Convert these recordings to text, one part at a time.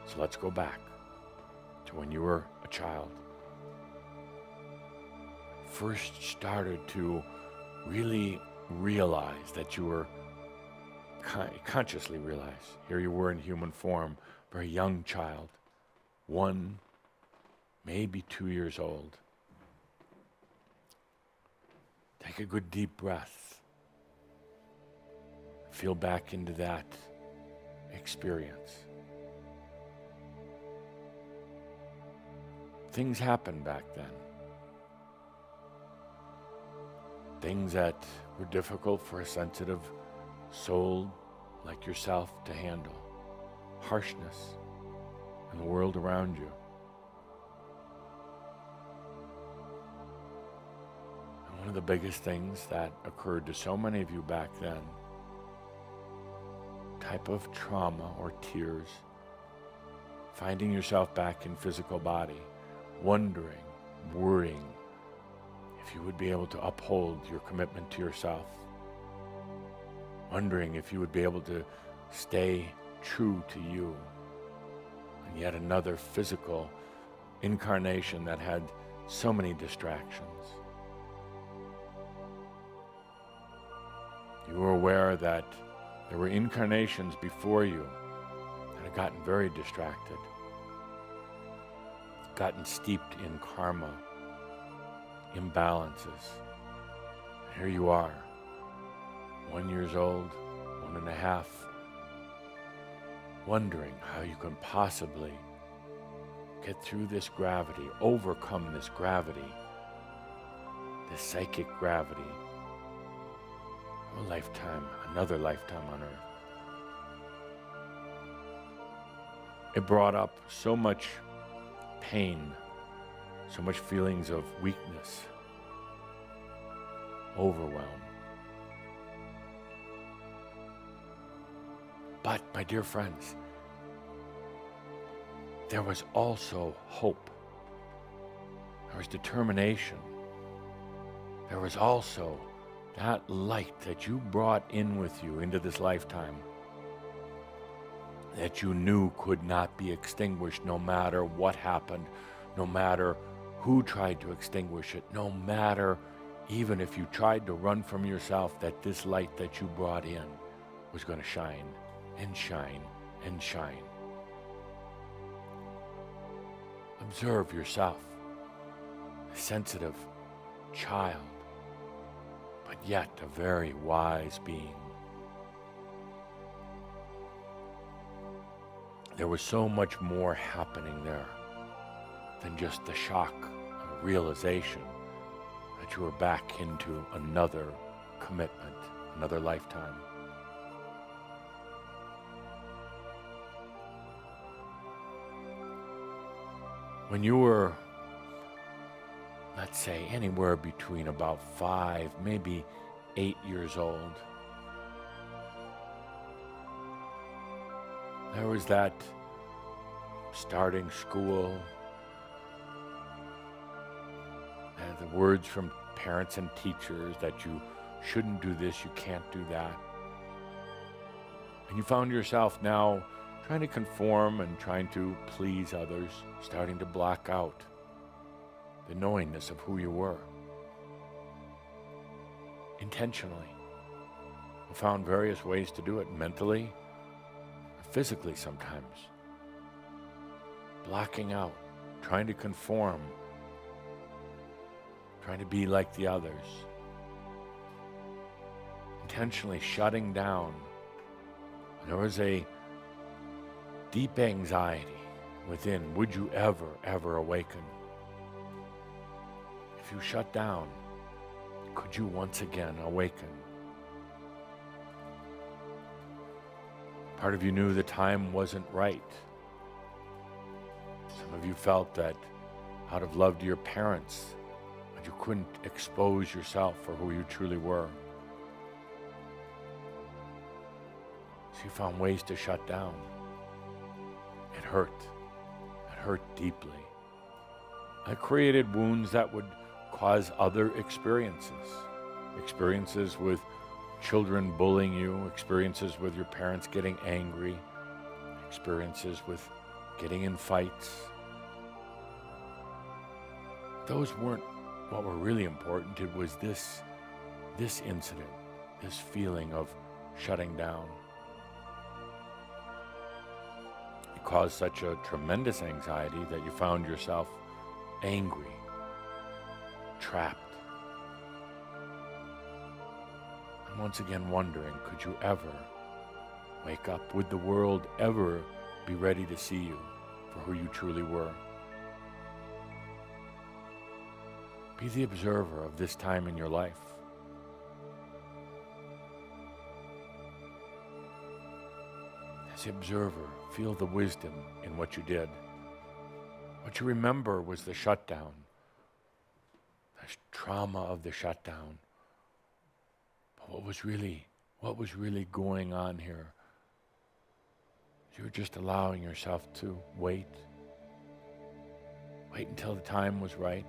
So let's go back to when you were a child. First started to really realize that you were, consciously realize, here you were in human form, very young child, 1, maybe 2 years old. Take a good deep breath. Feel back into that experience. Things happened back then. Things that were difficult for a sensitive soul like yourself to handle. Harshness in the world around you. And one of the biggest things that occurred to so many of you back then, type of trauma or tears, finding yourself back in physical body, wondering, worrying if you would be able to uphold your commitment to yourself, wondering if you would be able to stay true to you, and yet another physical incarnation that had so many distractions. You were aware that there were incarnations before you that had gotten very distracted, gotten steeped in karma, imbalances. Here you are, 1 year old, 1.5, wondering how you can possibly get through this gravity, overcome this gravity, this psychic gravity, of a lifetime, another lifetime on earth. It brought up so much pain, so much feelings of weakness, overwhelm. But, my dear friends, there was also hope. There was determination. There was also that light that you brought in with you into this lifetime that you knew could not be extinguished no matter what happened, no matter who tried to extinguish it, no matter even if you tried to run from yourself, that this light that you brought in was going to shine and shine and shine. Observe yourself, a sensitive child, but yet a very wise being. There was so much more happening there than just the shock and realization that you were back into another commitment, another lifetime. When you were, let's say, anywhere between about 5, maybe 8 years old, there was that starting school, and the words from parents and teachers that you shouldn't do this, you can't do that. And you found yourself now trying to conform and trying to please others, starting to block out the knowingness of who you were. Intentionally. You found various ways to do it, mentally, physically sometimes. Blocking out, trying to conform, trying to be like the others. Intentionally shutting down. There was a deep anxiety within. Would you ever awaken? If you shut down, could you once again awaken? Part of you knew the time wasn't right. Some of you felt that out of love to your parents, but you couldn't expose yourself for who you truly were. So you found ways to shut down. It hurt. It hurt deeply. It created wounds that would cause other experiences. Experiences with children bullying you, experiences with your parents getting angry, experiences with getting in fights. Those weren't what were really important. It was this incident, this feeling of shutting down. It caused such a tremendous anxiety that you found yourself angry, trapped. And once again wondering, could you ever wake up? Would the world ever be ready to see you for who you truly were? Be the observer of this time in your life. As the observer, feel the wisdom in what you did. What you remember was the shutdown, the trauma of the shutdown. But what was really going on here? You were just allowing yourself to wait until the time was right.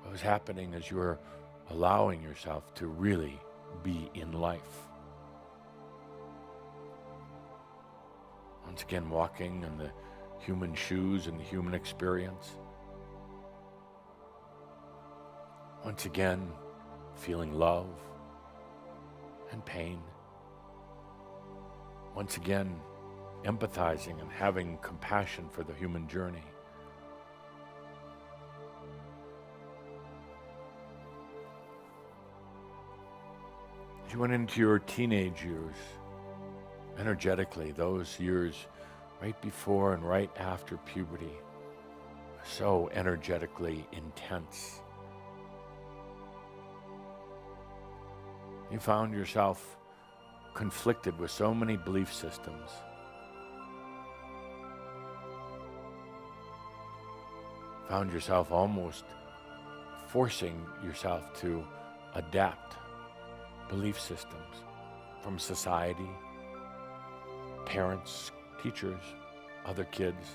What was happening is you were allowing yourself to really be in life. Once again, walking in the human shoes and the human experience. Once again, feeling love and pain. Once again, empathizing and having compassion for the human journey. As you went into your teenage years, energetically, those years right before and right after puberty, so energetically intense. You found yourself conflicted with so many belief systems. Found yourself almost forcing yourself to adapt belief systems from society, parents, teachers, other kids.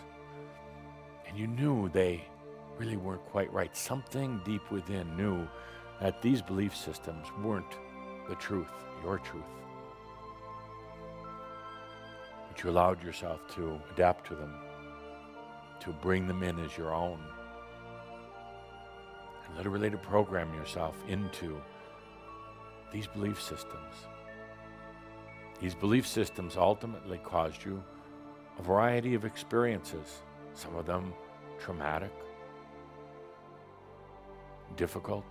And you knew they really weren't quite right. Something deep within knew that these belief systems weren't the truth, your truth. But you allowed yourself to adapt to them, to bring them in as your own, and literally to program yourself into these belief systems. These belief systems ultimately caused you a variety of experiences, some of them traumatic, difficult,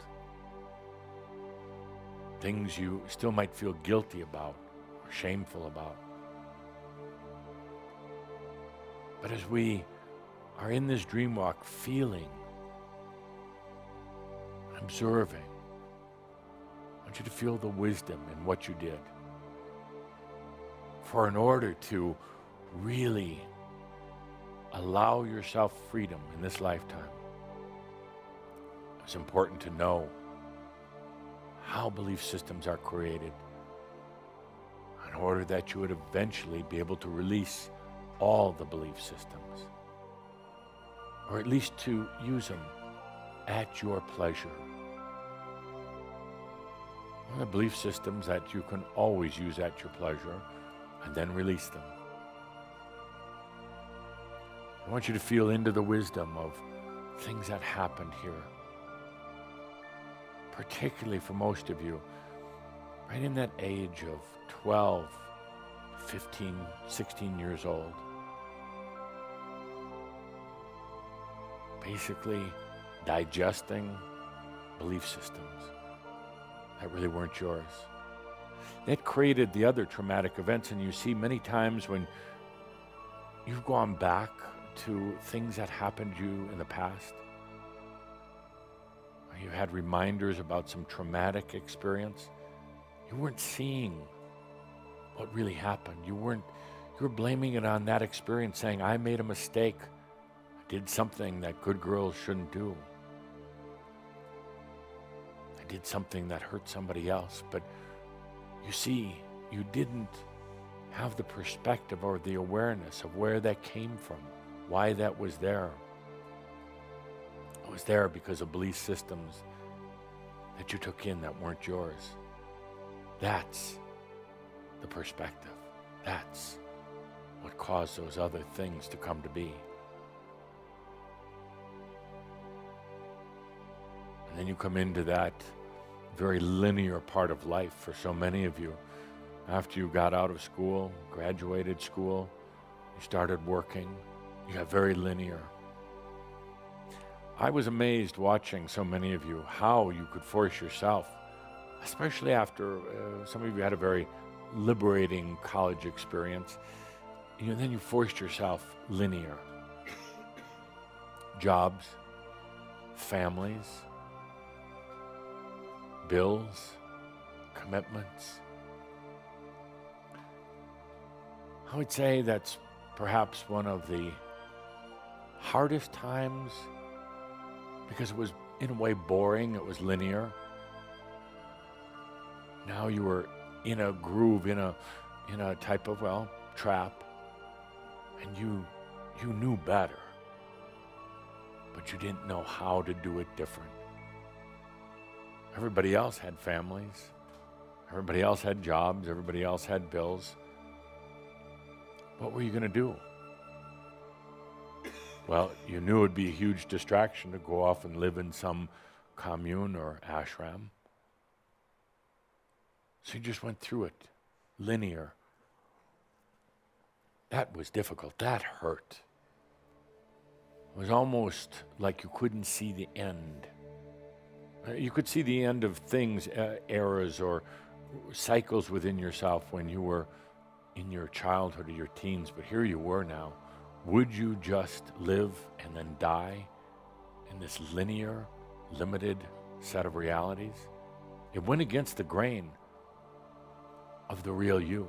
things you still might feel guilty about or shameful about. But as we are in this dream walk, feeling, observing, I want you to feel the wisdom in what you did. For in order to really allow yourself freedom in this lifetime, it's important to know how belief systems are created in order that you would eventually be able to release all the belief systems, or at least to use them at your pleasure. One of the belief systems that you can always use at your pleasure and then release them. I want you to feel into the wisdom of things that happened here, particularly for most of you, right in that age of 12, 15, 16 years old. Basically digesting belief systems that really weren't yours. It created the other traumatic events, and you see many times when you've gone back to things that happened to you in the past, or you had reminders about some traumatic experience, you weren't seeing what really happened. You were blaming it on that experience, saying, I made a mistake. I did something that good girls shouldn't do. I did something that hurt somebody else. But you see, you didn't have the perspective or the awareness of where that came from, why that was there. It was there because of belief systems that you took in that weren't yours. That's the perspective. That's cause those other things to come to be. And then you come into that very linear part of life for so many of you. After you got out of school, graduated school, you started working, you got very linear. I was amazed watching so many of you how you could force yourself, especially after some of you had a very liberating college experience. Then you forced yourself linear. Jobs, families, bills, commitments. I would say that's perhaps one of the hardest times, because it was in a way boring, it was linear. Now you were in a groove, in a type of, trap, and you knew better, but you didn't know how to do it different. Everybody else had families, everybody else had jobs, everybody else had bills. What were you going to do? Well, you knew it would be a huge distraction to go off and live in some commune or ashram. So you just went through it, linear. That was difficult. That hurt. It was almost like you couldn't see the end. You could see the end of things, eras or cycles within yourself when you were in your childhood or your teens, but here you were now. Would you just live and then die in this linear, limited set of realities? It went against the grain of the real you.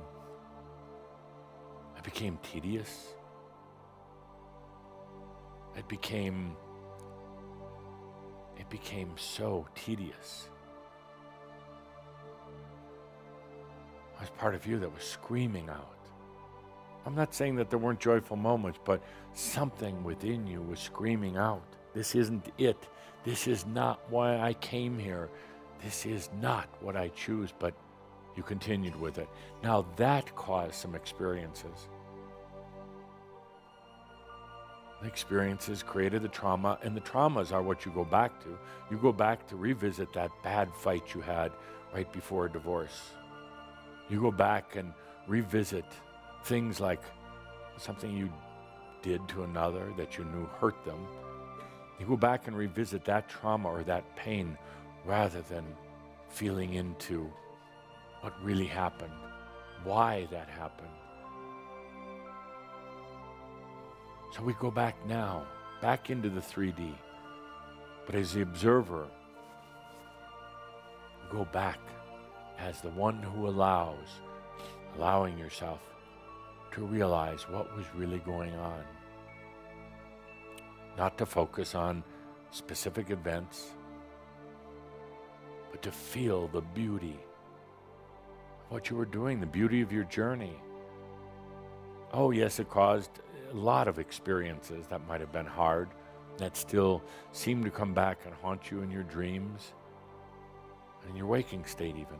It became tedious. It became so tedious. There was part of you that was screaming out. I'm not saying that there weren't joyful moments, but something within you was screaming out. This isn't it. This is not why I came here. This is not what I choose, but you continued with it. Now that caused some experiences. The experiences created the trauma, and the traumas are what you go back to. You go back to revisit that bad fight you had right before a divorce. You go back and revisit things like something you did to another that you knew hurt them. You go back and revisit that trauma or that pain rather than feeling into what really happened, why that happened. So we go back now, back into the 3D. But as the observer, go back as the one who allowing yourself to realize what was really going on. Not to focus on specific events, but to feel the beauty of what you were doing, the beauty of your journey. Oh yes, it caused a lot of experiences that might have been hard, that still seem to come back and haunt you in your dreams, and in your waking state even.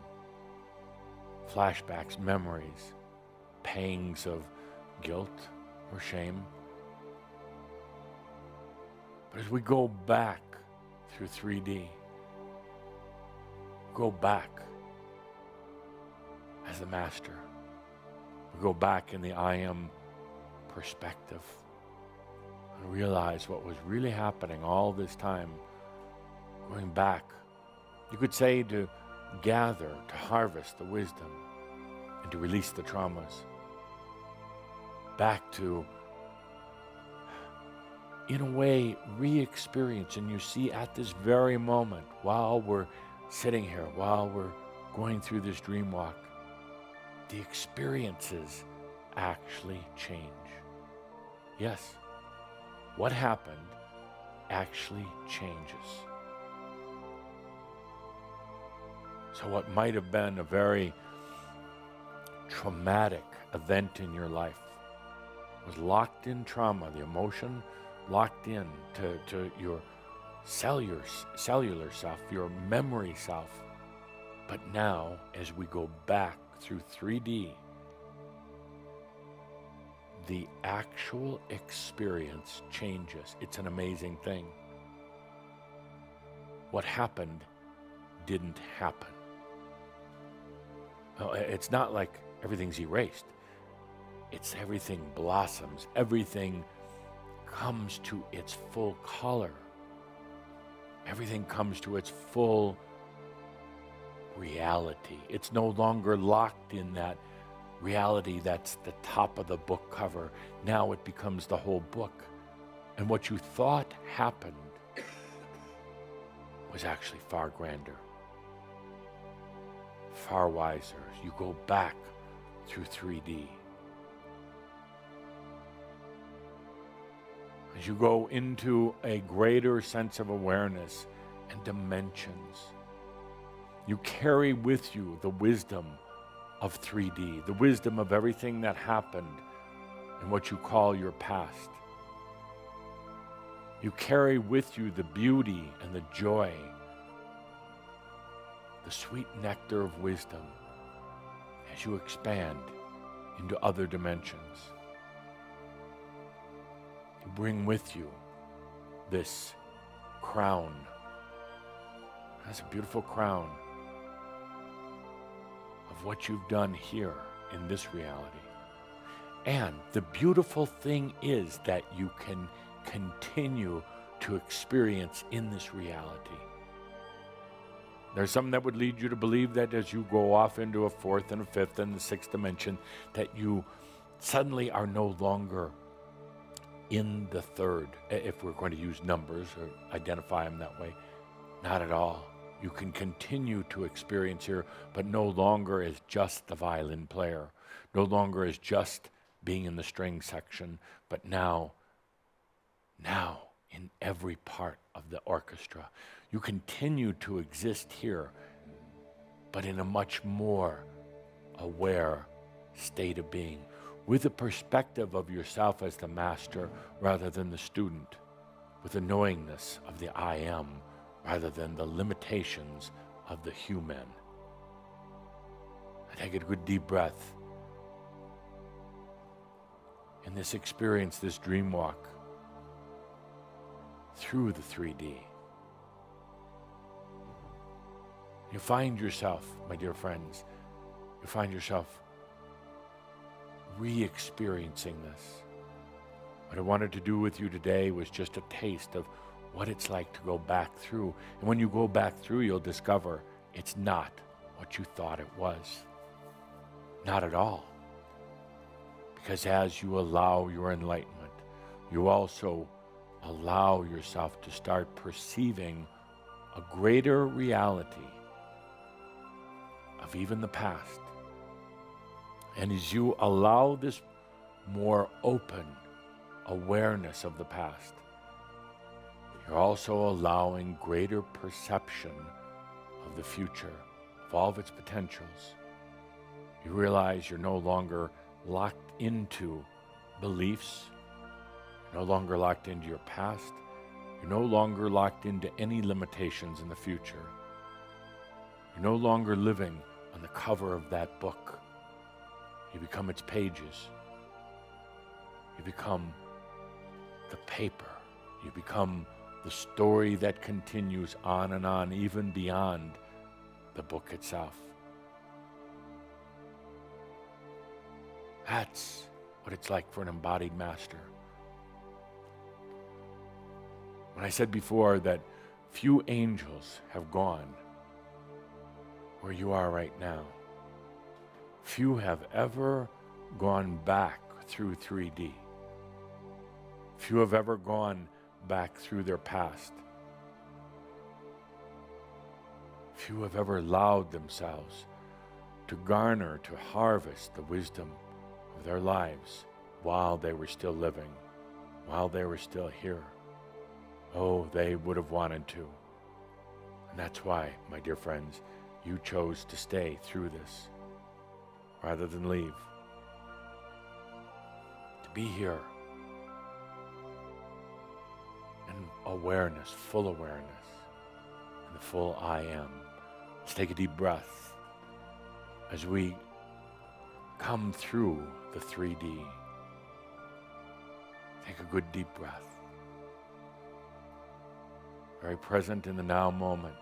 Flashbacks, memories, pangs of guilt or shame. But as we go back through 3D, go back as the master. We go back in the I am perspective and realize what was really happening all this time. Going back, you could say, to gather, to harvest the wisdom and to release the traumas. Back to, in a way, re-experience. And you see at this very moment, while we're sitting here, while we're going through this dream walk, the experiences actually change. Yes, what happened actually changes. So what might have been a very traumatic event in your life was locked in trauma, the emotion locked in to your cellular self, your memory self. But now, as we go back through 3D, the actual experience changes. It's an amazing thing. What happened didn't happen. It's not like everything's erased. It's everything blossoms. Everything comes to its full color. Everything comes to its full reality. It's no longer locked in that reality that's the top of the book cover. Now it becomes the whole book. And what you thought happened was actually far grander, far wiser. You go back through 3D. As you go into a greater sense of awareness and dimensions, you carry with you the wisdom of 3D, the wisdom of everything that happened in what you call your past. You carry with you the beauty and the joy, the sweet nectar of wisdom as you expand into other dimensions. You bring with you this crown. That's a beautiful crown of what you've done here in this reality. And the beautiful thing is that you can continue to experience in this reality. There's something that would lead you to believe that as you go off into a fourth and a fifth and the sixth dimension, that you suddenly are no longer in the third, if we're going to use numbers or identify them that way. Not at all. You can continue to experience here, but no longer as just the violin player, no longer as just being in the string section, but now in every part of the orchestra. You continue to exist here, but in a much more aware state of being, with a perspective of yourself as the master rather than the student, with a knowingness of the I am rather than the limitations of the human. I take a good deep breath. In this experience, this dream walk through the 3D, you find yourself, my dear friends, you find yourself re-experiencing this. What I wanted to do with you today was just a taste of what it's like to go back through. And when you go back through, you'll discover it's not what you thought it was. Not at all. Because as you allow your enlightenment, you also allow yourself to start perceiving a greater reality of even the past. And as you allow this more open awareness of the past, you're also allowing greater perception of the future, of all of its potentials. You realize you're no longer locked into beliefs, you're no longer locked into your past, you're no longer locked into any limitations in the future. You're no longer living on the cover of that book. You become its pages. You become the paper. You become the story that continues on and on, even beyond the book itself. That's what it's like for an embodied master. When I said before that few angels have gone where you are right now, few have ever gone back through 3D. Few have ever gone back through their past. Few have ever allowed themselves to garner, to harvest the wisdom of their lives while they were still living, while they were still here. Oh, they would have wanted to. And that's why, my dear friends, you chose to stay through this rather than leave. To be here in awareness, full awareness, and the full I am. Let's take a deep breath as we come through the 3D. Take a good deep breath. Very present in the now moment.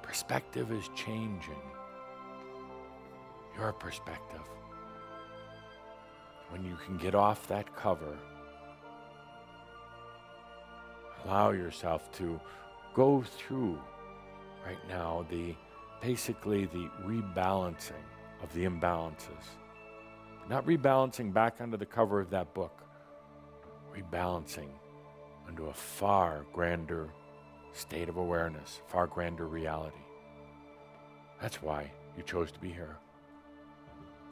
Perspective is changing. Your perspective. When you can get off that cover, allow yourself to go through right now basically the rebalancing of the imbalances. Not rebalancing back under the cover of that book, rebalancing into a far grander state of awareness, far grander reality. That's why you chose to be here.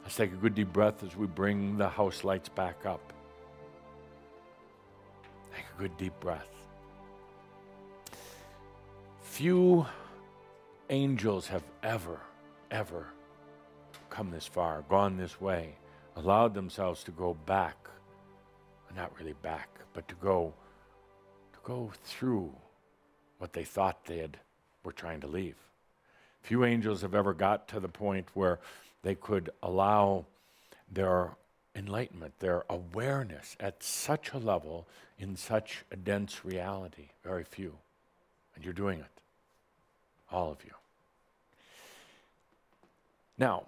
Let's take a good deep breath as we bring the house lights back up. Take a good deep breath. Few angels have ever come this far, gone this way, allowed themselves to go back, not really back, but to go through what they thought were trying to leave. Few angels have ever got to the point where they could allow their enlightenment, their awareness at such a level in such a dense reality. Very few. And you're doing it. All of you. Now,